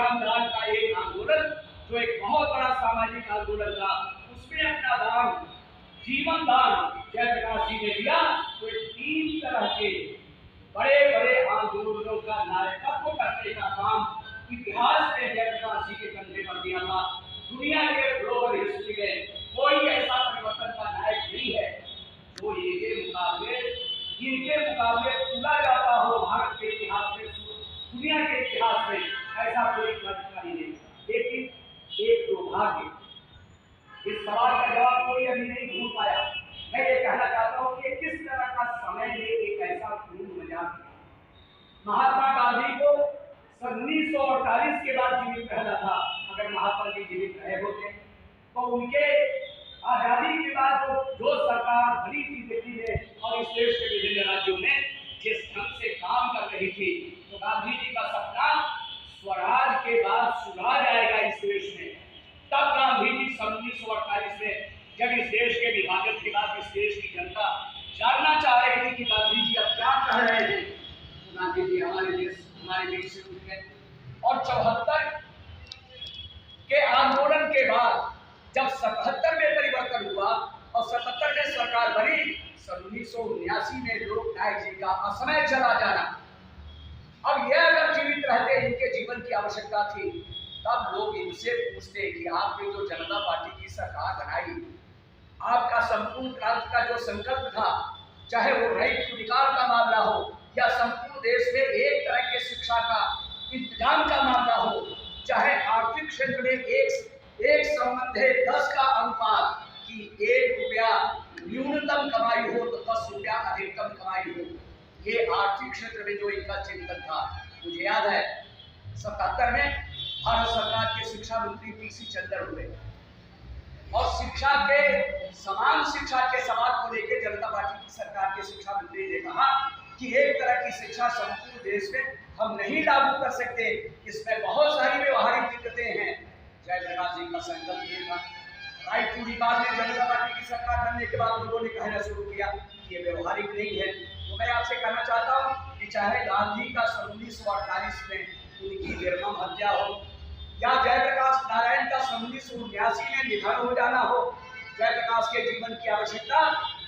श्रमदान का एक आंदोलन, जो एक बहुत बड़ा सामाजिक आंदोलन था, उसमें अपना दान, जीवन दान जयप्रकाश जी ने दिया। तो 3 तरह के बड़े बड़े आंदोलनों का नायकत्व करने का काम इतिहास में जयप्रकाश जी के कंधे पर दिया था। दुनिया के ग्लोबल हिस्ट्री में कोई ऐसा परिवर्तन का नायक नहीं है जो इनके मुकाबले पूरा जाता हो। भारत के इतिहास में, दुनिया के इतिहास में ऐसा कोई क्रांतिकारी नहीं। लेकिन एक दुर्भाग्य, इस सवाल का जवाब कोई अभी नहीं ढूंढ पाया। मैं ये कहना चाहता हूँ कि किस तरह का समय ने एक ऐसा पूर्ण मजाक किया। महात्मा गांधी को 1948 के बाद जीवित रहना था। अगर महात्मा जी जीवित रहे होते तो उनके आजादी के बाद जो सरकार बनी थी दिल्ली में और इस देश के विभिन्न राज्यों में जिस ढंग से काम कर रही थी, तो गांधी जी का सपना स्वराज के बाद सुराज आएगा इस देश में। तब गांधी जी 1948 में जब इस देश के विभाजन के बाद इस देश की जनता जानना चाह रही थी कि गांधी जी अब क्या कह रहे हैं, तो गांधी जी हमारे देश से उठ गए। और 74 के आंदोलन के बाद जब 77 में परिवर्तन हुआ और 77 में सरकार बनी, 1979 में लोकनायक जी का असमय चला जाना। अब यह अगर जीवित रहते, इनके जीवन की आवश्यकता थी, तब लोग इनसे पूछते कि आपने जो जनता पार्टी की सरकार बनाई, आपका संपूर्ण क्रांति का जो संकल्प था, चाहे वो रईत अधिकार का मामला हो या संपूर्ण देश में एक तरह के शिक्षा का इंतजाम का मामला हो, चाहे आर्थिक क्षेत्र में एक संबंधे 10 का अनुपात कि 1 रुपया न्यूनतम कमाई हो तो 10 रुपया अधिकतम कमाई हो, ये आर्थिक क्षेत्र में जो इनका चिंतन था। मुझे याद है 77 में भारत सरकार के शिक्षा मंत्री पीसी चंद्र हुए और शिक्षा के समान शिक्षा के सवाल को लेकर जनता पार्टी की सरकार के शिक्षा मंत्री ने कहा कि एक तरह की शिक्षा संपूर्ण देश में हम नहीं लागू कर सकते, इसमें बहुत सारी व्यवहारिक दिक्कतें हैं। जयप्रकाश जी का संकल्प ये था। राइट टू रिकॉल में जनता पार्टी की सरकार बनने के बाद लोगों ने कहना शुरू किया कि ये व्यवहारिक नहीं है। तो मैं आपसे कहना चाहता हूँ कि चाहे गांधी का 1948 में उनकी निर्मम हत्या हो या जयप्रकाश नारायण का 1979 में निधन हो जाना हो, जयप्रकाश के जीवन की आवश्यकता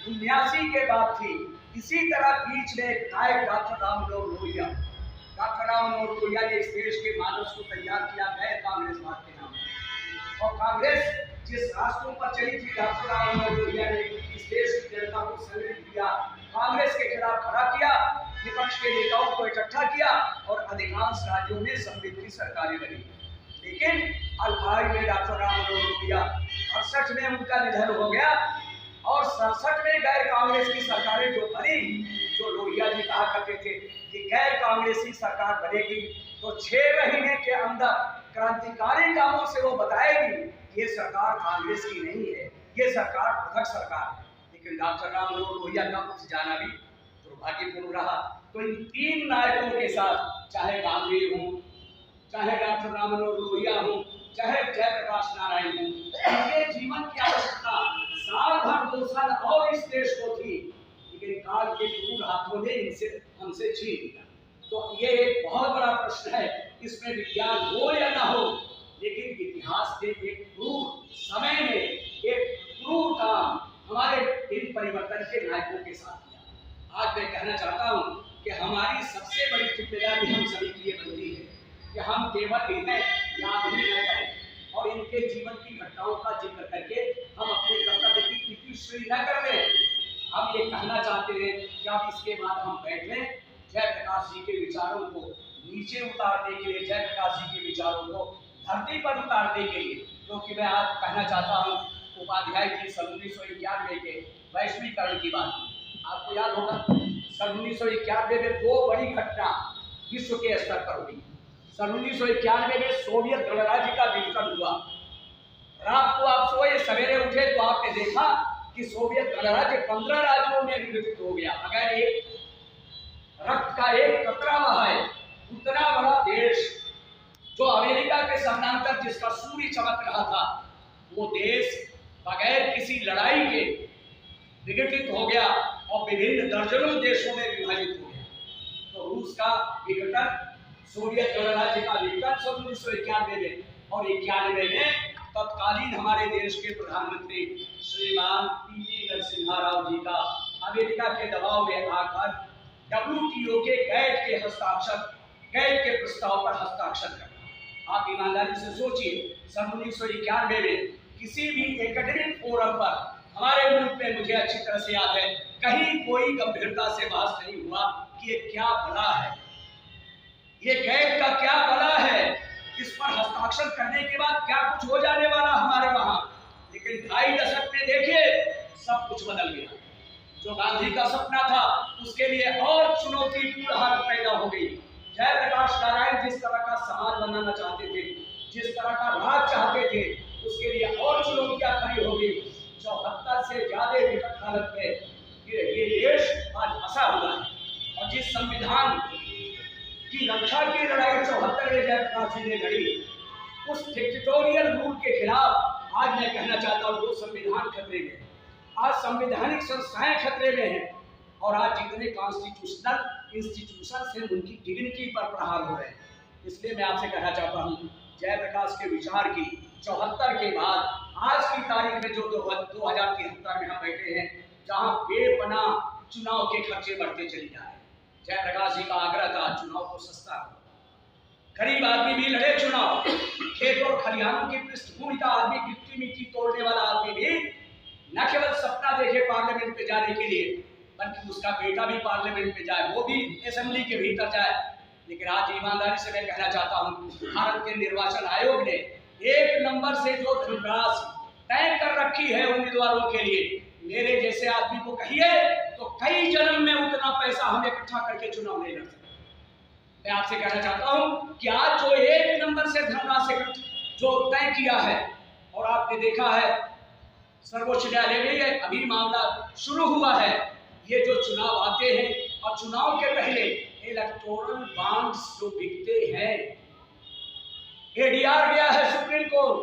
79 के बाद थी। इसी तरह बीच में नायक डॉक्टर राममनोहर लोहिया, ने इस देश के मानस को तैयार किया गैर कांग्रेसवाद के नाम पर। और कांग्रेस जिस रास्तों पर चली थी, डॉक्टर राममनोहर लोहिया ने इस देश की जनता को संगठित किया, कांग्रेस के खिलाफ खड़ा किया, विपक्ष के नेताओं को इकट्ठा किया और अधिकांश राज्यों में समृद्धि सरकारें बनी। लेकिन अल्पायु में डॉक्टर राममनोहर लोहिया 68 में उनका निधन हो गया और 67 में गैर कांग्रेस की सरकारें जो बनी, जो लोहिया जी कहा करते थे कि गैर कांग्रेसी सरकार बनेगी तो 6 महीने के अंदर क्रांतिकारी कामों से वो बताएगी ये सरकार कांग्रेस की नहीं है, ये सरकार पृथक सरकार है। लेकिन डॉक्टर राममनोहर लोहिया का उठ जाना भी दुर्भाग्यपूर्ण रहा। तो इन 3 नायकों के साथ, चाहे गांधी हो, चाहे डॉक्टर राममनोहर लोहिया हो, चाहे जयप्रकाश नारायण हो, इनके जीवन की आवश्यकता साल भर 2 साल और इस देश को थी, लेकिन काल के क्रूर हाथों ने इनसे हमसे छीन लिया। तो ये एक बहुत बड़ा प्रश्न है, इसमें विज्ञान हो या ना हो, लेकिन इतिहास के एक क्रूर समय में एक क्रूर काम हमारे इन परिवर्तन के नायकों के साथ किया। आज मैं कहना चाहता हूँ कि हमारी सबसे बड़ी जिम्मेदारी हम सभी के लिए बनती है कि हम केवल इन्हें याद ही न करें और इनके जीवन की घटनाओं का जिक्र करके हम अपने कर्तव्य की इतिश्री न कर दें। हम ये कहना चाहते हैं कि अब इसके बाद हम बैठे जयप्रकाश जी के विचारों को नीचे उतारने के लिए, जयप्रकाश जी के विचारों को धरती पर उतारने के लिए, क्योंकि मैं आज कहना चाहता हूँ उपाध्याय जी 1991 के वैश्वीकरण की बात। आपको याद होगा 1991 में 2 बड़ी घटना विश्व के स्तर पर हुई। 1991 में सोवियत गणराज्य का विघटन हुआ। रात को आप सोए, सवेरे उठे तो आपने देखा कि सोवियत गणराज्य 15 राज्यों में विघटित हो गया। अगर एक रक्त का एक कतरा बहाए, उतना बड़ा देश जो अमेरिका के समानांतर जिसका सूर्य चमक रहा था, वो देश बगैर किसी लड़ाई के विघटित हो गया और विभिन्न दर्जनों देशों में विभाजित हो गया। तो रूस का विघटन सोवियत गणराज्य का विघटन 1991 में, और 91 में तत्कालीन हमारे देश के प्रधानमंत्री श्रीमान पी.वी. नरसिम्हा राव जी का अमेरिका के दबाव में आकर WTO के कैद के प्रस्ताव पर हस्ताक्षर करना। आप ईमानदारी से सोचिए, सन 1991 में किसी भी एकेडमिक फोरम पर हमारे मुल्क में, मुझे अच्छी तरह से याद है, कहीं कोई गंभीरता से बहस नहीं हुआ कि ये क्या भला है, ये कैद का क्या भला है, इस पर हस्ताक्षर करने के बाद क्या कुछ हो जाने वाला हमारे वहां। लेकिन 2.5 दशक में देखिए सब कुछ बदल गया। जो गांधी का सपना था उसके लिए और चुनौतीपूर्ण हालत पैदा हो गई। जयप्रकाश नारायण जिस तरह का समाज बनाना चाहते थे, जिस तरह का राज चाहते थे, उसके लिए और चुनौतियां खड़ी हो गई। 74 से ज्यादा विकट हालत में ये देश आज फंसा हुआ है। और जिस संविधान की रक्षा की लड़ाई 74 में जयप्रकाश जी ने लड़ी, उस डिक्टेटोरियल रूल के खिलाफ आज मैं कहना चाहता हूँ वो संविधान खतरे में, आज संवैधानिक संस्थाएं खतरे में हैं, और आज जितने कॉन्स्टिट्यूशनल इंस्टीट्यूशन हैं उनकी डिग्निटी पर प्रहार हो रहे हैं। इसलिए मैं आपसे कहना चाहता हूँ, जयप्रकाश के विचार की 74 के बाद आज की तारीख में जो 2073 में हम बैठे हैं, जहाँ बेपनाह चुनाव के खर्चे बढ़ते चले जा रहे हैं। जयप्रकाश जी का आग्रह था चुनाव को सस्ता करो, गरीब आदमी भी लड़े चुनाव, खेत और खलिहानों की पृष्ठभूमि का आदमी, गिट्टी मिट्टी तोड़ने वाला आदमी भी न केवल सपना देखे पार्लियामेंट में जाने के लिए, बल्कि उसका बेटा भी पार्लियामेंट में जाए, वो भी असेंबली के भीतर जाए। लेकिन आज ईमानदारी से मैं कहना चाहता हूँ, भारत के निर्वाचन आयोग ने 1 नंबर से जो धनराशि तय कर रखी है उम्मीदवारों के लिए, मेरे जैसे आदमी को कहिए तो कई जन्म में उतना पैसा हम इकट्ठा करके चुनाव नहीं लड़ सकते। मैं आपसे कहना चाहता हूँ कि आज जो 1 नंबर से धनराशि जो तय किया है, और आपने देखा है सर्वोच्च न्यायालय में ये अभी मामला शुरू हुआ है, ये जो चुनाव आते हैं और चुनाव के पहले इलेक्टोरल बॉन्ड्स जो बिकते हैं, ADR गया है सुप्रीम कोर्ट,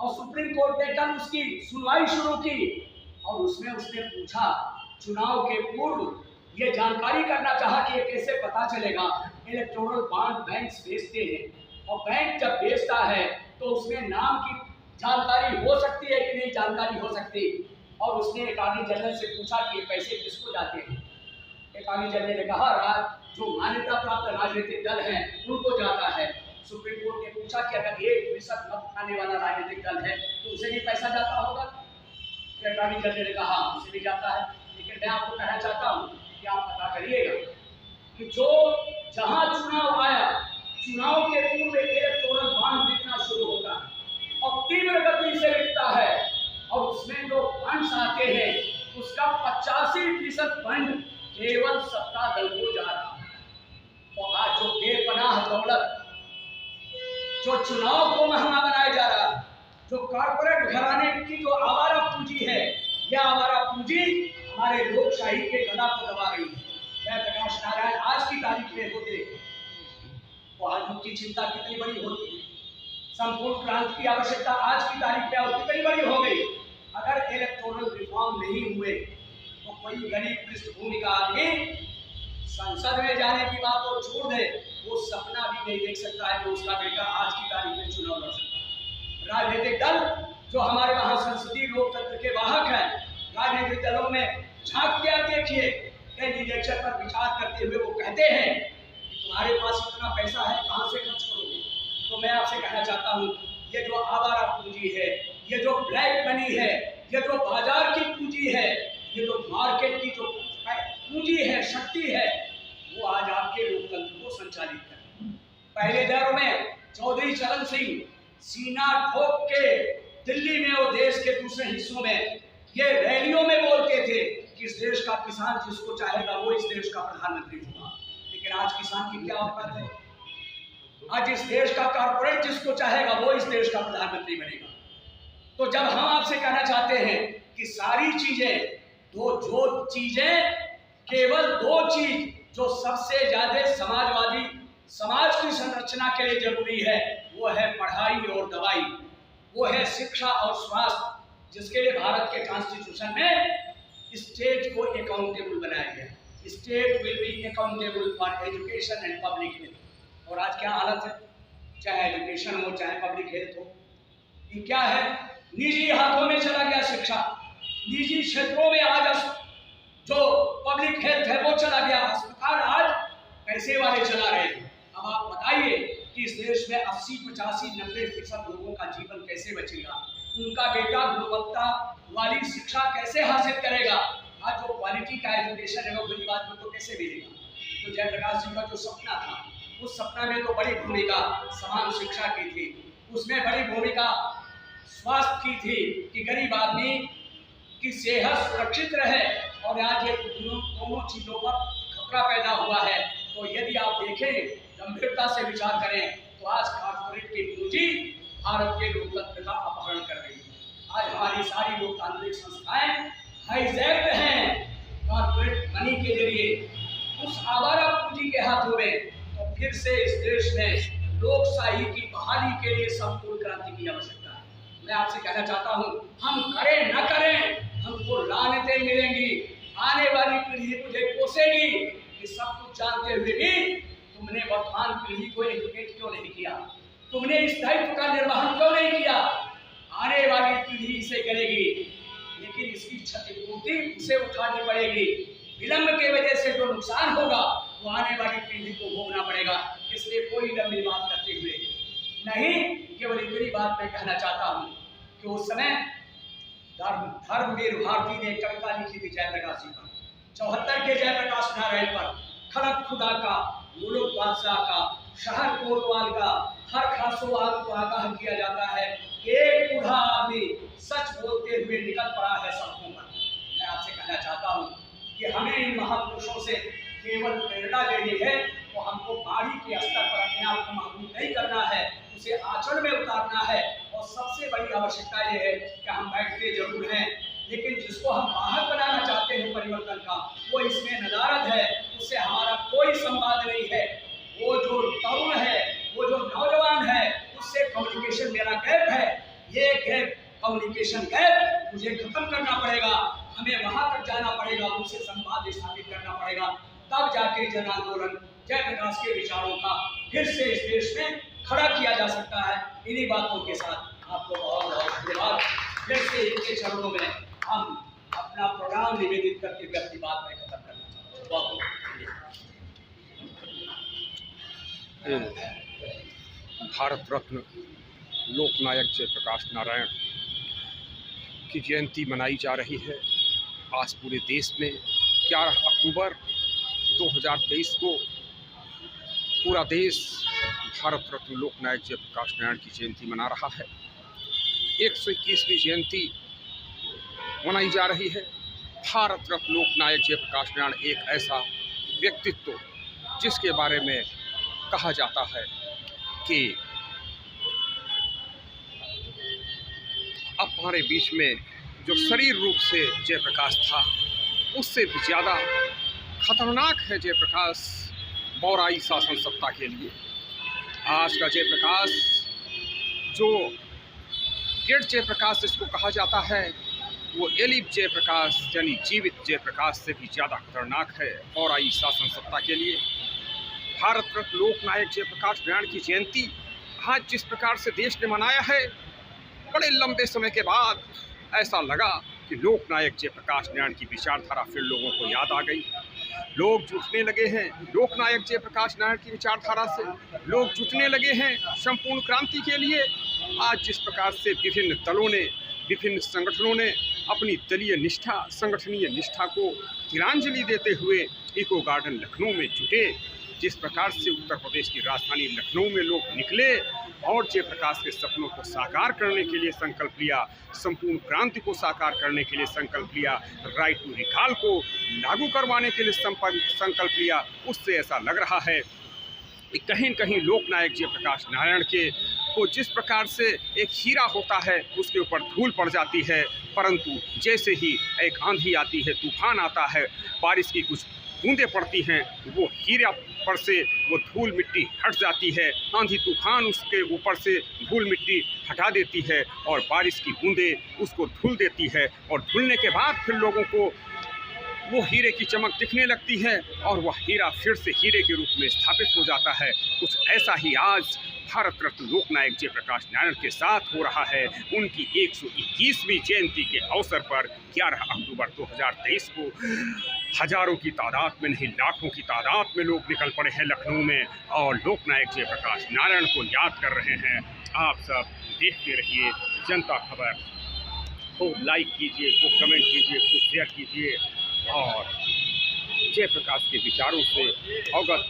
और सुप्रीम कोर्ट ने कल उसकी सुनवाई शुरू की, और उसमें उसने पूछा, चुनाव के पूर्व ये जानकारी करना चाहा कि ये कैसे पता चलेगा। इलेक्टोरल बॉन्ड बैंक्स बेचते हैं, और बैंक जब बेचता है तो उसमें नाम की जानकारी हो सकती है कि नहीं जानकारी हो सकती। और उसने अटॉर्नी जनरल से पूछा कि ये पैसे किसको जाते हैं। अटॉर्नी जनरल ने कहा जो मान्यता प्राप्त राजनीतिक दल हैं उनको जाता है। सुप्रीम कोर्ट ने पूछा कि अगर 1% मत खाने वाला राजनीतिक दल है तो उसे भी पैसा जाता होगा। अटॉर्नी जनरल ने कहा उसे भी जाता है। लेकिन मैं आपको कहना चाहता हूँ कि आप पता करिएगा कि जो जहां चुनाव आया, चुनाव के पूर्व इलेक्टोरल बॉन्ड बिकना शुरू होता है और तीव्र गति से बिकता है, और उसमें जो फंड्स आते हैं उसका 85% फंड केवल सत्ता दल को जा रहा है। तो आज जो बेपनाह दौलत, जो चुनाव को महंगा बनाया जा रहा है, जो कॉर्पोरेट घराने की जो आवारा पूंजी है, यह आवारा पूंजी हमारे लोकशाही के गला को दबा रही है। जयप्रकाश नारायण आज की तारीख में होते तो आज उनकी चिंता कितनी बड़ी होती है, संपूर्ण क्रांति की आवश्यकता आज की तारीख में और कितनी बड़ी हो गई। अगर इलेक्टोरल रिफॉर्म नहीं हुए तो कोई गरीब पृष्ठभूमि का आदमी संसद में जाने की बात और छोड़ दे, वो सपना भी नहीं देख सकता है कि उसका बेटा आज की तारीख में चुनाव लड़ सकता है। राजनीतिक दल जो हमारे वहां संसदीय लोकतंत्र के वाहक हैं, राजनीतिक दलों में झांक के आप देखिए, कैंडिडेचर पर विचार करते हुए वो कहते हैं कि तुम्हारे पास इतना पैसा है, कहां से खर्च करोगे। तो मैं आपसे कहना चाहता हूँ, ये जो आवारा पूंजी है, ये जो ब्लैक मनी है, ये जो बाजार की पूंजी है, ये जो मार्केट की जो पूंजी है, शक्ति है, वो आज आपके लोकतंत्र को संचालित कर। पहले दौर में चौधरी चरण सिंह सीना ठोक के दिल्ली में और देश के दूसरे हिस्सों में ये रैलियों में बोलते थे कि इस देश का किसान जिसको चाहेगा वो इस देश का प्रधानमंत्री होगा। लेकिन आज किसान की क्या औकात है? आज इस देश का कॉर्पोरेट जिसको चाहेगा वो इस देश का प्रधानमंत्री बनेगा। तो जब हम आपसे कहना चाहते हैं कि सारी चीजें जो चीजें केवल 2 चीज जो सबसे ज्यादा समाजवादी समाज की संरचना के लिए जरूरी है, वो है पढ़ाई और दवाई, वो है शिक्षा और स्वास्थ्य, जिसके लिए भारत के कॉन्स्टिट्यूशन में स्टेट को अकाउंटेबल बनाया गया। State will be accountable for education and public health. और आज क्या हालत है, चाहे एजुकेशन हो चाहे पब्लिक हेल्थ हो, ये क्या है, निजी हाथों में चला गया शिक्षा, निजी क्षेत्रों में आज जो पब्लिक हेल्थ है वो चला गया, अस्पताल आज पैसे वाले चला रहे हैं। अब आप बताइए कि इस देश में 80, 85, 90% लोगों का जीवन कैसे बचेगा, उनका बेटा गुणवत्ता वाली शिक्षा कैसे हासिल करेगा, आज जो क्वालिटी का एजुकेशन है वो गरीब आदमी को कैसे मिलेगा। तो जयप्रकाश जी का जो सपना था, उस सपना में तो बड़ी भूमिका समान शिक्षा की थी, उसमें बड़ी भूमिका स्वास्थ्य की थी कि गरीब आदमी की सेहत सुरक्षित रहे, और आज ये दोनों चीजों पर खतरा पैदा हुआ है। तो यदि आप देखें, गंभीरता से विचार करें, तो आज कॉर्पोरेट की पूंजी भारत के लोकतंत्र का अपहरण कर रही है। आज हमारी सारी लोकतांत्रिक संस्थाएं हाईजैक्ड हैं कॉर्पोरेट मनी के जरिए, उस आवारा पूंजी के हाथों में। तो फिर से इस देश में लोकशाही की बहाली के लिए संपूर्ण क्रांति की आवश्यकता है। मैं आपसे कहना चाहता हूं, हम करें न करें, हमको लानतें मिलेंगी, आने वाली पीढ़ी मुझे कोसेगी। ये सब कुछ जानते हुए भी तुमने वर्तमान पीढ़ी को एजुकेट क्यों नहीं किया, तुमने इस दायित्व का निर्वहन क्यों नहीं किया। आने वाली पीढ़ी इसे करेगी, लेकिन इसकी क्षतिपूर्ति उसे उठानी पड़ेगी। विलंब की वजह से जो नुकसान होगा वो आने वाली पीढ़ी को भोगना पड़ेगा। इसलिए कोई लंबी बात करते हुए नहीं, केवल इतनी बात मैं कहना चाहता हूँ कि उस समय धर्मवीर भारती ने कविता लिखी थी जयप्रकाश जी पर, 74 के जयप्रकाश नारायण पर, खड़क खुदा का, मुल्क बादशाह का, शहर कोतवाल का, हर खासोवाल को आगाह किया जाता है, एक बूढ़ा आदमी सच बोलते हुए निकल पड़ा है सड़कों पर। मैं आपसे कहना चाहता हूँ कि हमें इन महापुरुषों से केवल प्रेरणा लेनी है, तो हमको बाड़ी के स्तर पर अपने आप को महदूद नहीं करना है, उसे आचरण में उतारना है। और सबसे बड़ी आवश्यकता ये है कि हम बैठते जरूर हैं, लेकिन जिसको हम बाहर बनाना चाहते हैं परिवर्तन का, वो इसमें नदारद है, उससे हमारा कोई संवाद नहीं है। वो जो तरुण है, वो जो नौजवान है, उससे कम्युनिकेशन मेरा गैप है। ये गैप, कम्युनिकेशन गैप मुझे खत्म करना पड़ेगा, हमें वहां तक जाना पड़ेगा, उनसे संवाद स्थापित करना पड़ेगा, तब जाके जन आंदोलन जयप्रकाश के विचारों का फिर से इस देश में खड़ा किया जा सकता है। इन्हीं बातों के साथ आपको बहुत बहुत धन्यवाद। फिर से इनके चरणों में हम अपना प्रोग्राम निवेदित करके अपनी बात में खत्म करना चाहते हैं। बहुत भारत रत्न लोकनायक जयप्रकाश नारायण की जयंती मनाई जा रही है। आज पूरे देश में 11 अक्टूबर 2023 को पूरा देश भारत रत्न लोकनायक जयप्रकाश नारायण की जयंती मना रहा है। 121वीं जयंती मनाई जा रही है। भारत रत्न लोकनायक जयप्रकाश नारायण एक ऐसा व्यक्तित्व जिसके बारे में कहा जाता है कि अब हमारे बीच में जो शरीर रूप से जयप्रकाश था, उससे भी ज़्यादा खतरनाक है जयप्रकाश बौराई शासन सत्ता के लिए। आज का जयप्रकाश, जो डेड जयप्रकाश जिसको कहा जाता है, वो एलिव जयप्रकाश यानी जीवित जयप्रकाश से भी ज़्यादा खतरनाक है बौराई शासन सत्ता के लिए। भारत रत्न लोकनायक जयप्रकाश नारायण की जयंती आज जिस प्रकार से देश ने मनाया है, बड़े लंबे समय के बाद ऐसा लगा कि लोकनायक जयप्रकाश नारायण की विचारधारा फिर लोगों को याद आ गई। लोग जुटने लगे हैं लोकनायक जयप्रकाश नारायण की विचारधारा से, लोग जुटने लगे हैं संपूर्ण क्रांति के लिए। आज जिस प्रकार से विभिन्न दलों ने, विभिन्न संगठनों ने अपनी दलीय निष्ठा, संगठनीय निष्ठा को तिलांजलि देते हुए इको गार्डन लखनऊ में जुटे, जिस प्रकार से उत्तर प्रदेश की राजधानी लखनऊ में लोग निकले और जयप्रकाश के सपनों को साकार करने के लिए संकल्प लिया, संपूर्ण क्रांति को साकार करने के लिए संकल्प लिया, राइट टू रिकॉल को लागू करवाने के लिए संकल्प लिया, उससे ऐसा लग रहा है कि कहीं न कहीं लोकनायक जयप्रकाश नारायण के को जिस प्रकार से एक हीरा होता है उसके ऊपर धूल पड़ जाती है, परंतु जैसे ही एक आंधी आती है, तूफान आता है, बारिश की कुछ बूंदें पड़ती हैं, वो हीरा पर से वो धूल मिट्टी हट जाती है, आंधी तूफान उसके ऊपर से धूल मिट्टी हटा देती है और बारिश की बूंदें उसको धुल देती है, और धुलने के बाद फिर लोगों को वो हीरे की चमक दिखने लगती है और वह हीरा फिर से हीरे के रूप में स्थापित हो जाता है। कुछ ऐसा ही आज भारत रत्न लोकनायक जयप्रकाश नारायण के साथ हो रहा है। उनकी 121वीं जयंती के अवसर पर 11 अक्टूबर 2023 को हजारों की तादाद में नहीं लाखों की तादाद में लोग निकल पड़े हैं लखनऊ में और लोकनायक जयप्रकाश नारायण को याद कर रहे हैं। आप सब देखते रहिए जनता खबर। खूब लाइक कीजिए, खूब कमेंट कीजिए, खूब शेयर कीजिए और जयप्रकाश के विचारों से अवगत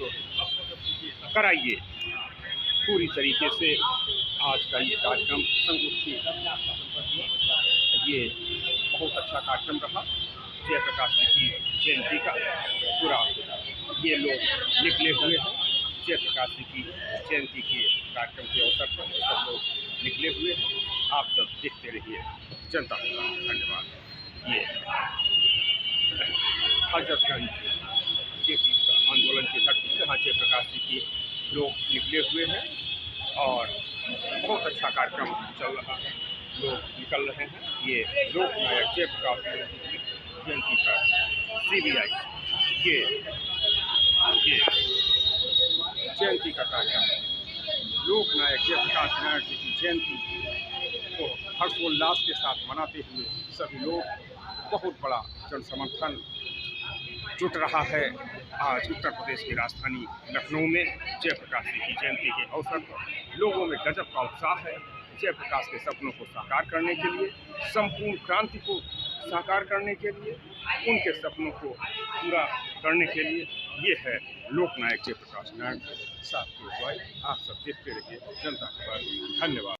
कराइए पूरी तरीके से। आज का ये कार्यक्रम संगोष्ठी ये बहुत अच्छा कार्यक्रम रहा। जयप्रकाश जी की जयंती का पूरा ये लोग निकले हुए हैं। जयप्रकाश जी की जयंती के कार्यक्रम के अवसर पर सब लोग निकले हुए हैं। आप सब देखते रहिए जनता का धन्यवाद। ये हजरतगंज जेपी आंदोलन के तट जहाँ जयप्रकाश जी की लोग निकले हुए हैं और बहुत अच्छा कार्यक्रम चल रहा है। लोग निकल रहे हैं। ये लोकनायक जयप्रकाश नारायण की जयंती पर CBI के जयंती का कार्यक्रम लोकनायक जयप्रकाश नारायण जी की जयंती को हर्षोल्लास के साथ मनाते हुए सभी लोग बहुत बड़ा जन समर्थन जुट रहा है। आज उत्तर प्रदेश की राजधानी लखनऊ में जयप्रकाश जी की जयंती के अवसर पर लोगों में गजब का उत्साह है। जयप्रकाश के सपनों को साकार करने के लिए, संपूर्ण क्रांति को साकार करने के लिए, उनके सपनों को पूरा करने के लिए ये है लोकनायक जयप्रकाश नारायण साहब की अगुवाई। आप सब देखते रहिए जनता खबर। धन्यवाद।